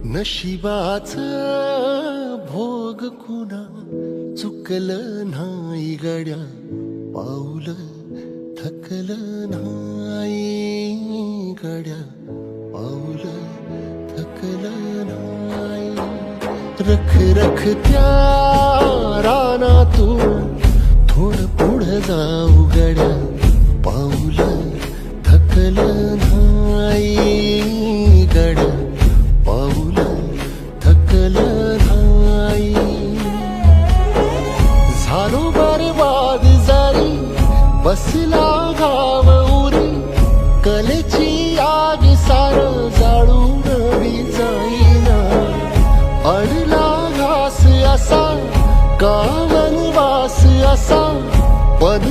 नशिबाच भोग कुणा चुकलं नाही गड्या, पाऊल थकलं नाही गड्या, पाऊल थकलं नाही. रख रख त्या रानातून थोडं पुढं जाऊ गड्या, पाऊल थकलं नाही गड्या, पाऊल थकलं नाही. झालो बरबाद जरी बसला गाव उरी, कलेची आग सार जाळून जाईना. अडला घास असा गावन वास असा, पण